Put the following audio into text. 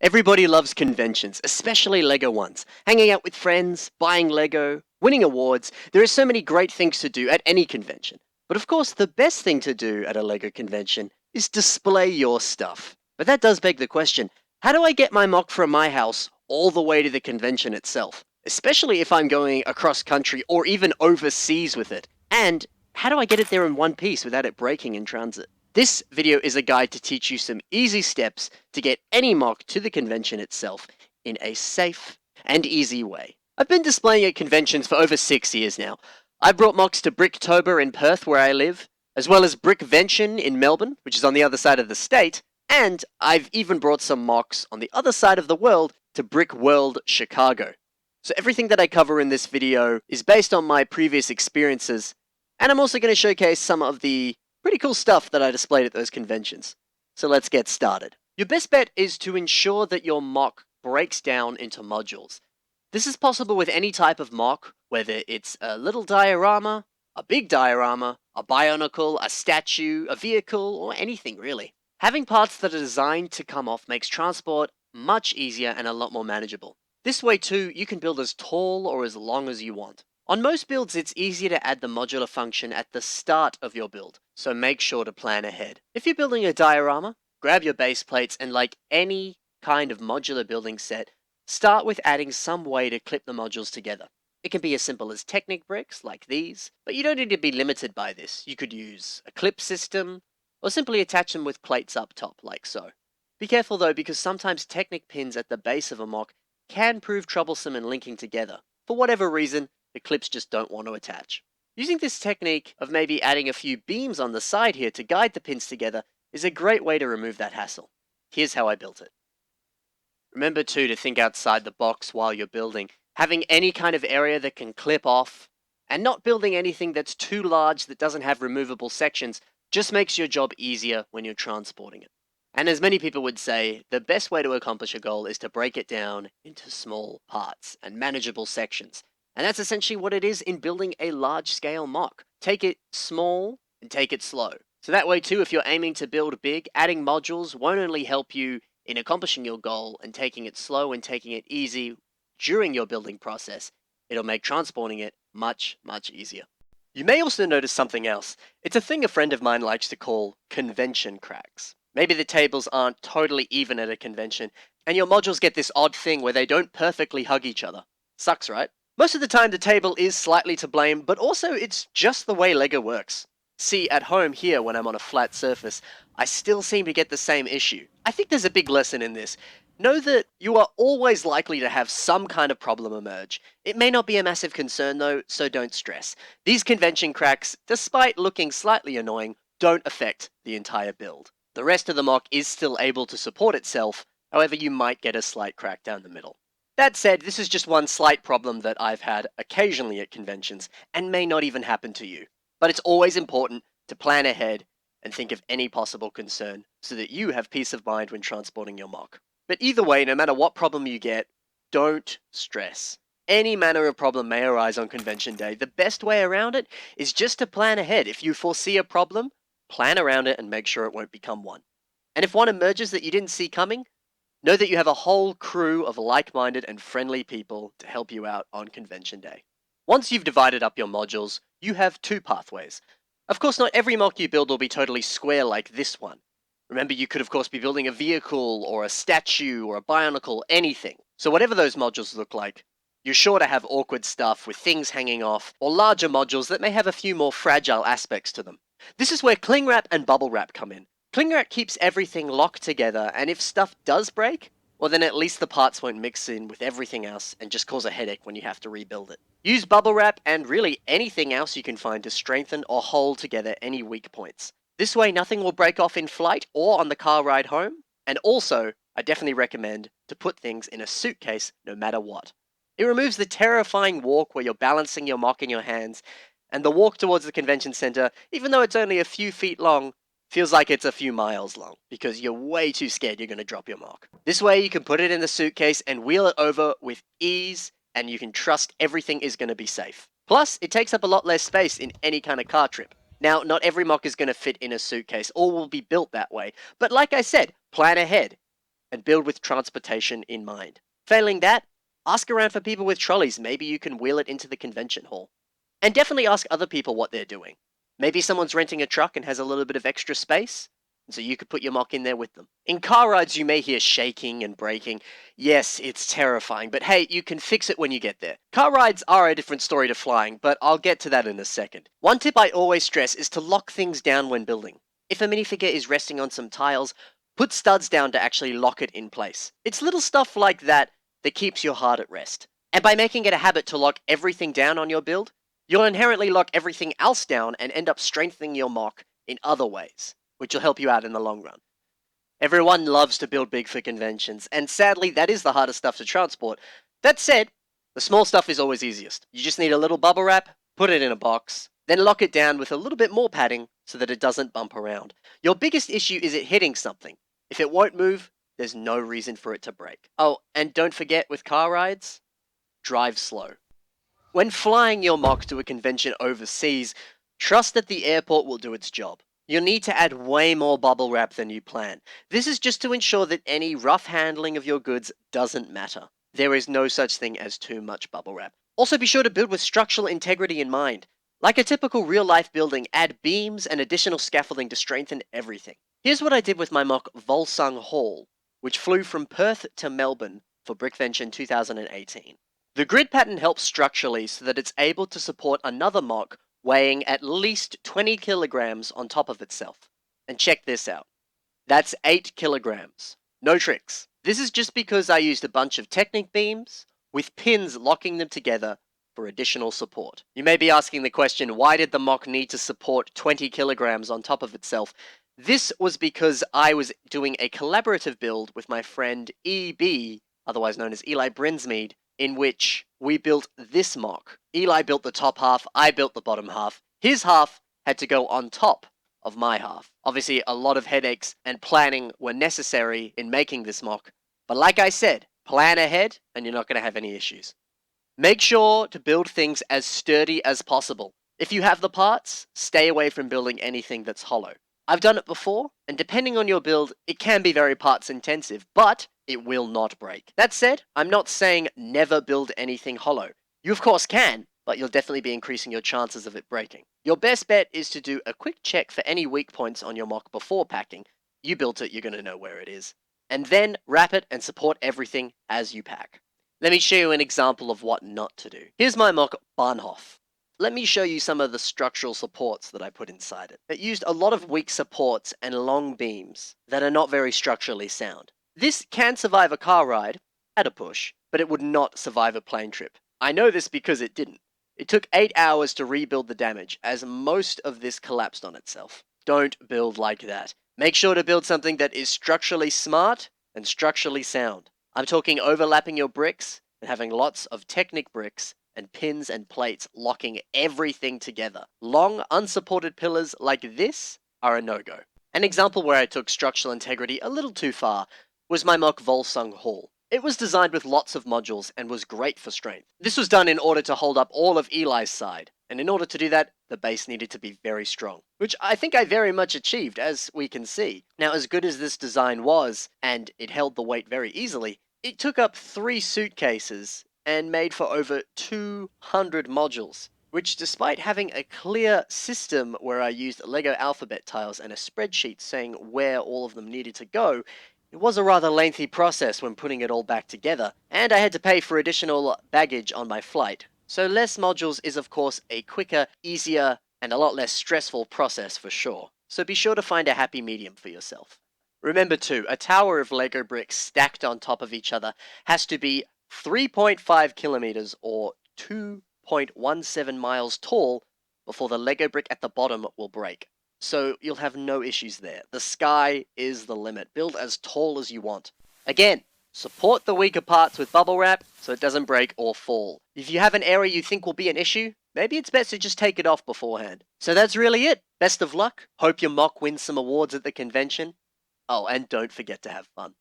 Everybody loves conventions, especially LEGO ones. Hanging out with friends, buying LEGO, winning awards. There are so many great things to do at any convention. But of course, the best thing to do at a LEGO convention is display your stuff. But that does beg the question, how do I get my MOC from my house all the way to the convention itself? Especially if I'm going across country or even overseas with it. And how do I get it there in one piece without it breaking in transit? This video is a guide to teach you some easy steps to get any MOC to the convention itself in a safe and easy way. I've been displaying at conventions for over 6 years now. I brought MOCs to Bricktober in Perth, where I live, as well as Brickvention in Melbourne, which is on the other side of the state, and I've even brought some MOCs on the other side of the world to Brickworld Chicago. So everything that I cover in this video is based on my previous experiences, and I'm also going to showcase some of the pretty cool stuff that I displayed at those conventions. So let's get started. Your best bet is to ensure that your MOC breaks down into modules. This is possible with any type of MOC, whether it's a little diorama, a big diorama, a bionicle, a statue, a vehicle, or anything really. Having parts that are designed to come off makes transport much easier and a lot more manageable. This way too, you can build as tall or as long as you want. On most builds, it's easier to add the modular function at the start of your build, so make sure to plan ahead. If you're building a diorama, grab your base plates and like any kind of modular building set, start with adding some way to clip the modules together. It can be as simple as Technic bricks, like these, but you don't need to be limited by this. You could use a clip system, or simply attach them with plates up top, like so. Be careful though, because sometimes Technic pins at the base of a MOC can prove troublesome in linking together. For whatever reason, the clips just don't want to attach. Using this technique of maybe adding a few beams on the side here to guide the pins together is a great way to remove that hassle. Here's how I built it. Remember too to think outside the box while you're building. Having any kind of area that can clip off, and not building anything that's too large that doesn't have removable sections, just makes your job easier when you're transporting it. And as many people would say, the best way to accomplish a goal is to break it down into small parts and manageable sections. And that's essentially what it is in building a large-scale MOC. Take it small and take it slow. So that way too, if you're aiming to build big, adding modules won't only help you in accomplishing your goal and taking it slow and taking it easy during your building process, it'll make transporting it much, much easier. You may also notice something else. It's a thing a friend of mine likes to call convention cracks. Maybe the tables aren't totally even at a convention, and your modules get this odd thing where they don't perfectly hug each other. Sucks, right? Most of the time the table is slightly to blame, but also it's just the way LEGO works. See, at home here when I'm on a flat surface, I still seem to get the same issue. I think there's a big lesson in this. Know that you are always likely to have some kind of problem emerge. It may not be a massive concern though, so don't stress. These convention cracks, despite looking slightly annoying, don't affect the entire build. The rest of the MOC is still able to support itself, however you might get a slight crack down the middle. That said, this is just one slight problem that I've had occasionally at conventions, and may not even happen to you. But it's always important to plan ahead and think of any possible concern, so that you have peace of mind when transporting your MOC. But either way, no matter what problem you get, don't stress. Any manner of problem may arise on convention day. The best way around it is just to plan ahead. If you foresee a problem, plan around it and make sure it won't become one. And if one emerges that you didn't see coming, know that you have a whole crew of like-minded and friendly people to help you out on convention day. Once you've divided up your modules, you have two pathways. Of course, not every MOC you build will be totally square like this one. Remember, you could of course be building a vehicle, or a statue, or a bionicle, anything. So whatever those modules look like, you're sure to have awkward stuff with things hanging off, or larger modules that may have a few more fragile aspects to them. This is where cling wrap and bubble wrap come in. Cling wrap keeps everything locked together, and if stuff does break, well then at least the parts won't mix in with everything else and just cause a headache when you have to rebuild it. Use bubble wrap and really anything else you can find to strengthen or hold together any weak points. This way nothing will break off in flight or on the car ride home, and also, I definitely recommend to put things in a suitcase no matter what. It removes the terrifying walk where you're balancing your MOC in your hands, and the walk towards the convention center, even though it's only a few feet long, feels like it's a few miles long, because you're way too scared you're going to drop your MOC. This way you can put it in the suitcase and wheel it over with ease, and you can trust everything is going to be safe. Plus, it takes up a lot less space in any kind of car trip. Now, not every MOC is going to fit in a suitcase, or will be built that way, but like I said, plan ahead. and build with transportation in mind. Failing that, ask around for people with trolleys. Maybe you can wheel it into the convention hall. And definitely ask other people what they're doing. Maybe someone's renting a truck and has a little bit of extra space, so you could put your mock in there with them. In car rides, you may hear shaking and braking. Yes, it's terrifying, but hey, you can fix it when you get there. Car rides are a different story to flying, but I'll get to that in a second. One tip I always stress is to lock things down when building. If a minifigure is resting on some tiles, put studs down to actually lock it in place. It's little stuff like that that keeps your heart at rest. And by making it a habit to lock everything down on your build, you'll inherently lock everything else down and end up strengthening your mock in other ways, which will help you out in the long run. Everyone loves to build big for conventions, and sadly, that is the hardest stuff to transport. That said, the small stuff is always easiest. You just need a little bubble wrap, put it in a box, then lock it down with a little bit more padding so that it doesn't bump around. Your biggest issue is it hitting something. If it won't move, there's no reason for it to break. Oh, and don't forget with car rides, drive slow. When flying your mock to a convention overseas, trust that the airport will do its job. You'll need to add way more bubble wrap than you plan. This is just to ensure that any rough handling of your goods doesn't matter. There is no such thing as too much bubble wrap. Also be sure to build with structural integrity in mind. Like a typical real life building, add beams and additional scaffolding to strengthen everything. Here's what I did with my mock Volsung Hall, which flew from Perth to Melbourne for Brickvention 2018. The grid pattern helps structurally so that it's able to support another mock weighing at least 20 kilograms on top of itself. And check this out. That's 8 kilograms. No tricks. This is just because I used a bunch of Technic beams with pins locking them together for additional support. You may be asking the question, why did the mock need to support 20 kilograms on top of itself? This was because I was doing a collaborative build with my friend EB, otherwise known as Eli Brinsmead, in which we built this mock. Eli built the top half, I built the bottom half. His half had to go on top of my half. Obviously, a lot of headaches and planning were necessary in making this mock, but like I said, plan ahead and you're not going to have any issues. Make sure to build things as sturdy as possible. If you have the parts, stay away from building anything that's hollow. I've done it before, and depending on your build, it can be very parts intensive, but it will not break. That said, I'm not saying never build anything hollow. You of course can, but you'll definitely be increasing your chances of it breaking. Your best bet is to do a quick check for any weak points on your mock before packing. You built it, you're going to know where it is. And then wrap it and support everything as you pack. Let me show you an example of what not to do. Here's my mock Bahnhof. Let me show you some of the structural supports that I put inside it. It used a lot of weak supports and long beams that are not very structurally sound. This can survive a car ride at a push, but it would not survive a plane trip. I know this because it didn't. It took 8 hours to rebuild the damage, as most of this collapsed on itself. Don't build like that. Make sure to build something that is structurally smart and structurally sound. I'm talking overlapping your bricks and having lots of Technic bricks and pins and plates locking everything together. Long, unsupported pillars like this are a no-go. An example where I took structural integrity a little too far was my mock Volsung Hall. It was designed with lots of modules and was great for strength. This was done in order to hold up all of Eli's side, and in order to do that, the base needed to be very strong, which I think I very much achieved, as we can see. Now, as good as this design was, and it held the weight very easily, it took up 3 suitcases and made for over 200 modules, which despite having a clear system where I used Lego alphabet tiles and a spreadsheet saying where all of them needed to go, it was a rather lengthy process when putting it all back together, and I had to pay for additional baggage on my flight. So less modules is of course a quicker, easier, and a lot less stressful process for sure. So be sure to find a happy medium for yourself. Remember too, a tower of Lego bricks stacked on top of each other has to be 3.5 kilometers or 2.17 miles tall before the Lego brick at the bottom will break. So you'll have no issues there. The sky is the limit. Build as tall as you want. Again, support the weaker parts with bubble wrap so it doesn't break or fall. If you have an area you think will be an issue, maybe it's best to just take it off beforehand. So that's really it. Best of luck. Hope your mock wins some awards at the convention. Oh, and don't forget to have fun.